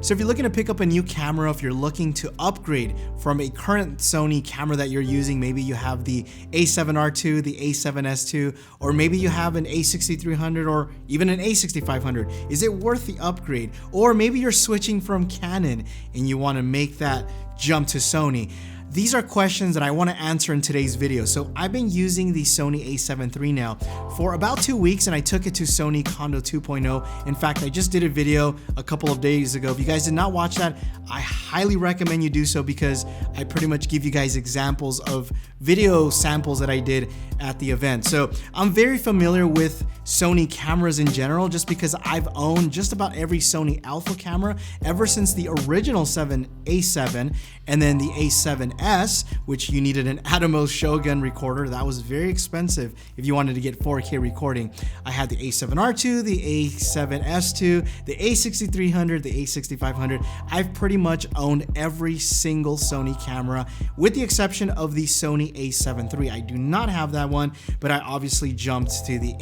So if you're looking to pick up a new camera, if you're looking to upgrade from a current Sony camera that you're using, maybe you have the A7R II, the A7S II, or maybe you have an A6300 or even an A6500, is it worth the upgrade? Or maybe you're switching from Canon and you want to make that jump to Sony. These are questions that I want to answer in today's video. So I've been using the Sony A7 III now for about 2 weeks, and I took it to Sony Kondo 2.0. In fact, I just did a video a couple of days ago. If you guys did not watch that, I highly recommend you do so, because I pretty much give you guys examples of video samples that I did at the event. So I'm very familiar with Sony cameras in general, just because I've owned just about every Sony alpha camera ever since the original A7 and then the A7S, which you needed an Atomos Shogun recorder. That was very expensive if you wanted to get 4K recording. I had the A7R II, the A7S II, the A6300, the A6500. I've pretty much owned every single Sony camera with the exception of the Sony A7 III. I do not have that one, but I obviously jumped to the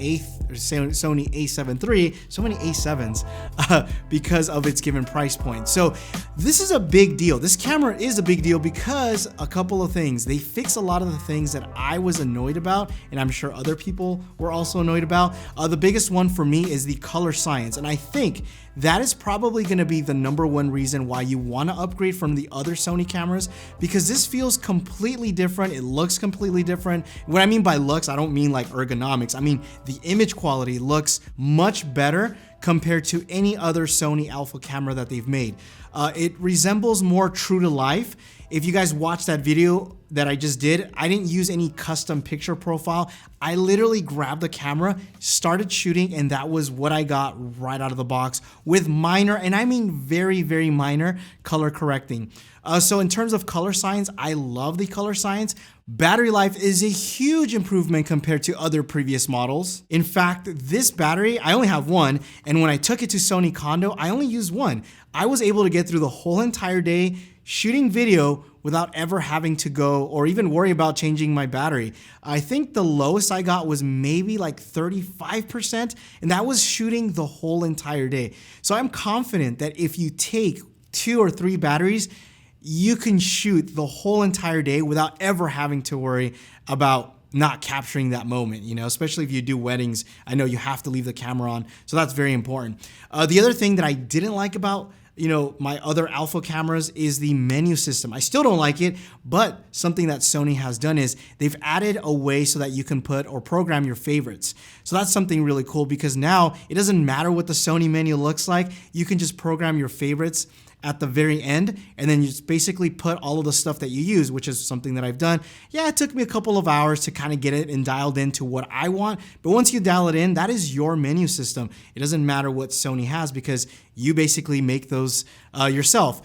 Sony A7 III, so many A7s, because of its given price point. So this is a big deal. This camera is a big deal because a couple of things. They fix a lot of the things that I was annoyed about, and I'm sure other people were also annoyed about. The biggest one for me is the color science, and I think that is probably going to be the #1 reason why you want to upgrade from the other Sony cameras, because this feels completely different. It looks completely different. What I mean by looks, I don't mean like ergonomics. I mean the image quality looks much better compared to any other Sony alpha camera that they've made. It resembles more true to life. If you guys watched that video that I just did, I didn't use any custom picture profile. I literally grabbed the camera, started shooting, and that was what I got right out of the box, with minor, and I mean very, very minor, color correcting. So in terms of color science, I love the color science. Battery life is a huge improvement compared to other previous models. In fact, this battery, I only have one, and when I took it to Sony Kondo, I only used one. I was able to get through the whole entire day shooting video without ever having to go or even worry about changing my battery. I think the lowest I got was maybe like 35%, and that was shooting the whole entire day. So I'm confident that if you take 2 or 3 batteries, you can shoot the whole entire day without ever having to worry about not capturing that moment, you know, especially if you do weddings. I know you have to leave the camera on, so that's very important. The other thing that I didn't like about my other alpha cameras is the menu system. I still don't like it, but something that Sony has done is they've added a way so that you can put or program your favorites. So that's something really cool, because now it doesn't matter what the Sony menu looks like. You can just program your favorites at the very end, and then you just basically put all of the stuff that you use, which is something that I've done. Yeah, it took me a couple of hours to kind of get it and dialed into what I want, but once you dial it in, that is your menu system. It doesn't matter what Sony has, because you basically make those yourself.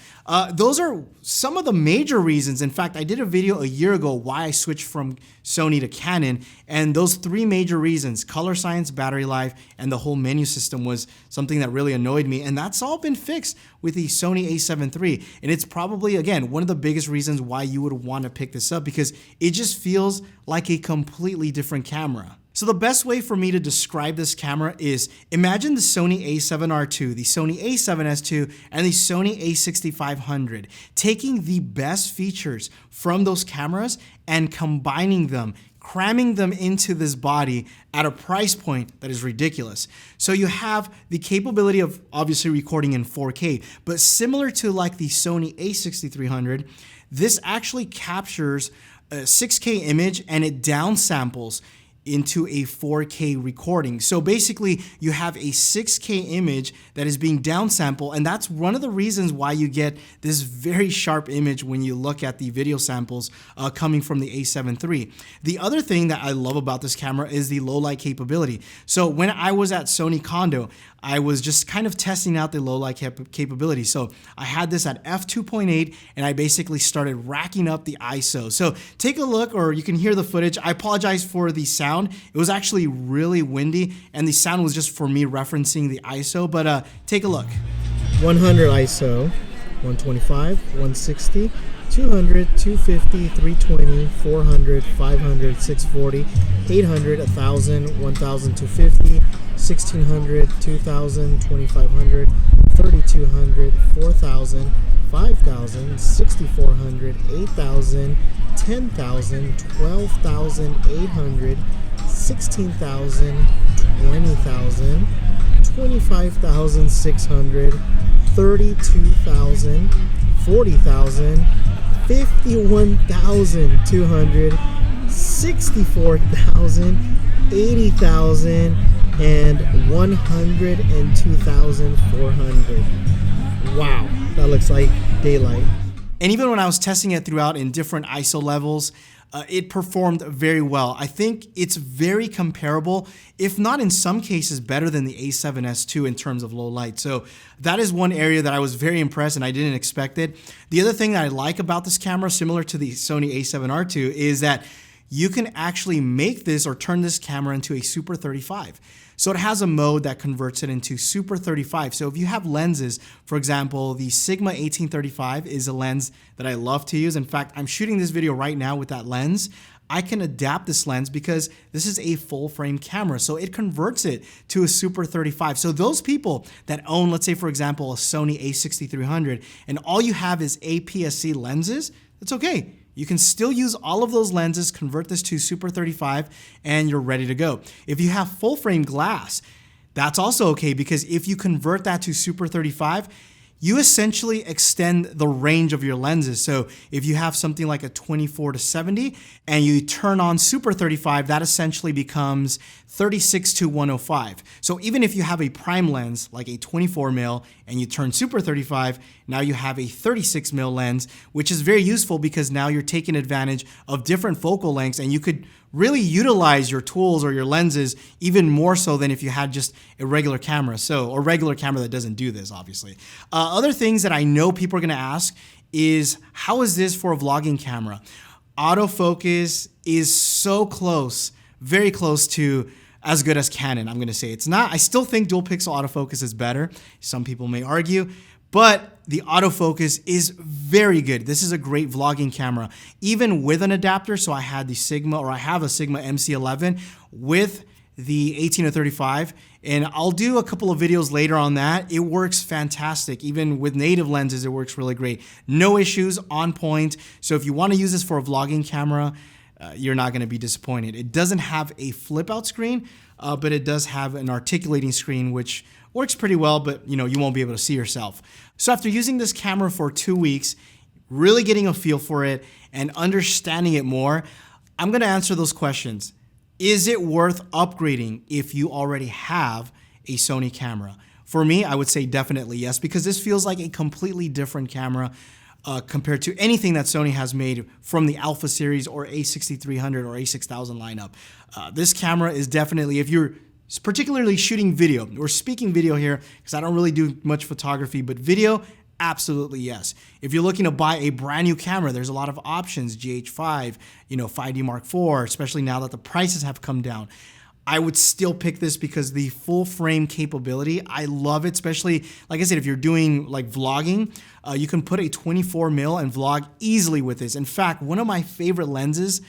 Those are some of the major reasons. In fact, I did a video a year ago why I switched from Sony to Canon, and those 3 major reasons, color science, battery life, and the whole menu system, was something that really annoyed me, and that's all been fixed with the Sony A7 III. And it's probably, again, one of the biggest reasons why you would want to pick this up, because it just feels like a completely different camera. So the best way for me to describe this camera is, imagine the Sony A7R II, the Sony A7S II, and the Sony A6500, taking the best features from those cameras and combining them, cramming them into this body at a price point that is ridiculous. So you have the capability of obviously recording in 4K, but similar to like the Sony A6300, this actually captures a 6K image and it downsamples into a 4K recording. So basically you have a 6K image that is being downsampled, and that's one of the reasons why you get this very sharp image when you look at the video samples coming from the A7 III. The other thing that I love about this camera is the low light capability. So when I was at Sony Kondo, I was just kind of testing out the low light capability. So I had this at f2.8 and I basically started racking up the ISO. So take a look, or you can hear the footage. I apologize for the sound. It was actually really windy and the sound was just for me referencing the ISO, but take a look. 100 ISO, 125, 160, 200, 250, 320, 400, 500, 640, 800, 1000, 1250, 1600, 2000, 2500, 3200, 4000, 5000, 6400, 8000, 10,000, 12,800, 16,000, 20,000, 25,600, 32,000, 40,000, 51,200, 64,000, 80,000, and 102,400. Wow, that looks like daylight. And even when I was testing it throughout in different ISO levels, it performed very well. I think it's very comparable, if not in some cases better than the A7S II in terms of low light. So that is one area that I was very impressed and I didn't expect it. The other thing that I like about this camera, similar to the Sony A7R II, is that you can actually make this or turn this camera into a Super 35. So it has a mode that converts it into Super 35. So if you have lenses, for example, the Sigma 1835 is a lens that I love to use. In fact, I'm shooting this video right now with that lens. I can adapt this lens because this is a full frame camera. So it converts it to a Super 35. So those people that own, let's say for example, a Sony A6300 and all you have is APS-C lenses, that's okay. You can still use all of those lenses, convert this to Super 35, and you're ready to go. If you have full frame glass, that's also okay because if you convert that to Super 35, you essentially extend the range of your lenses. So if you have something like a 24 to 70 and you turn on Super 35, that essentially becomes 36 to 105. So even if you have a prime lens like a 24 mil and you turn Super 35, now you have a 36 mil lens, which is very useful because now you're taking advantage of different focal lengths and you could really utilize your tools or your lenses even more so than if you had just a regular camera. So, or regular camera that doesn't do this, obviously. Other things that I know people are gonna ask is, how is this for a vlogging camera? Autofocus is so close, very close to as good as Canon, I'm gonna say. It's not, I still think dual pixel autofocus is better. Some people may argue, but the autofocus is very good. This is a great vlogging camera, even with an adapter. So I had the Sigma, or I have a Sigma MC11 with the 18-35, and I'll do a couple of videos later on that. It works fantastic. Even with native lenses, it works really great. No issues, on point. So if you want to use this for a vlogging camera, you're not going to be disappointed. It doesn't have a flip out screen, but it does have an articulating screen, which works pretty well, but you won't be able to see yourself. So after using this camera for 2 weeks, really getting a feel for it and understanding it more, I'm going to answer those questions. Is it worth upgrading if you already have a Sony camera? For me, I would say definitely yes, because this feels like a completely different camera compared to anything that Sony has made from the Alpha series or A6300 or A6000 lineup. This camera is definitely, if you're particularly shooting video, we're speaking video here because I don't really do much photography, but video, absolutely yes. If you're looking to buy a brand new camera, there's a lot of options, GH5, 5D Mark IV, especially now that the prices have come down. I would still pick this because the full frame capability, I love it, especially, like I said, if you're doing like vlogging, you can put a 24 mil and vlog easily with this. In fact, one of my favorite lenses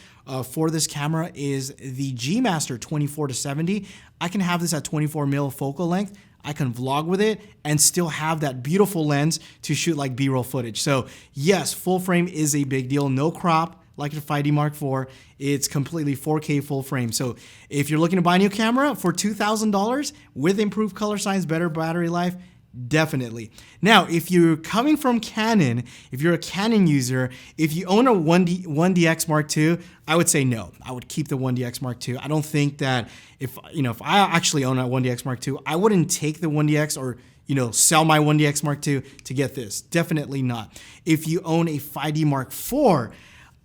for this camera is the G Master 24 to 70. I can have this at 24 mil focal length. I can vlog with it and still have that beautiful lens to shoot like B-roll footage. So yes, full frame is a big deal. No crop like the 5D Mark IV. It's completely 4K full frame. So if you're looking to buy a new camera for $2,000 with improved color science, better battery life, definitely. Now, if you're coming from Canon, if you're a Canon user, if you own a 1DX Mark II, I would say no. I would keep the 1DX Mark II. I don't think that if I actually own a 1DX Mark II, I wouldn't take the 1DX or sell my 1DX Mark II to get this. Definitely not. If you own a 5D Mark IV,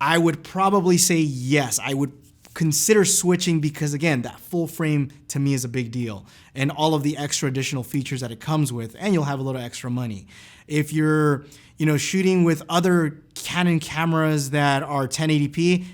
I would probably say yes. I would consider switching because again, that full frame to me is a big deal and all of the extra additional features that it comes with, and you'll have a little extra money. If you're, shooting with other Canon cameras that are 1080p,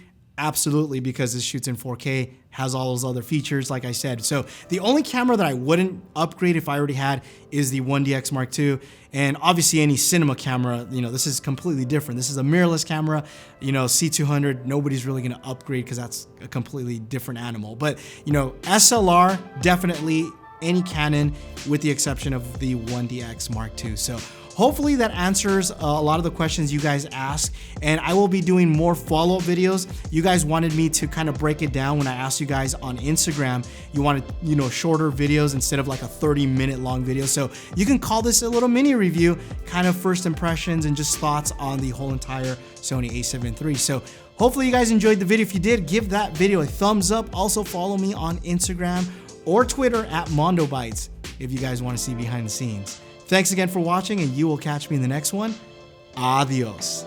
Absolutely, because it shoots in 4K, has all those other features, like I said. So the only camera that I wouldn't upgrade if I already had is the 1DX Mark II. And obviously any cinema camera, you know, this is completely different. This is a mirrorless camera, you know, C200, nobody's really gonna upgrade because that's a completely different animal. But, you know, SLR, definitely any Canon with the exception of the 1DX Mark II. So hopefully that answers a lot of the questions you guys asked, and I will be doing more follow-up videos. You guys wanted me to kind of break it down when I asked you guys on Instagram. You wanted, you know, shorter videos instead of like a 30-minute long video. So you can call this a little mini review, kind of first impressions and just thoughts on the whole entire Sony A7 III. So hopefully you guys enjoyed the video. If you did, give that video a thumbs up. Also follow me on Instagram or Twitter at MondoBytes if you guys want to see behind the scenes. Thanks again for watching, and you will catch me in the next one. Adios.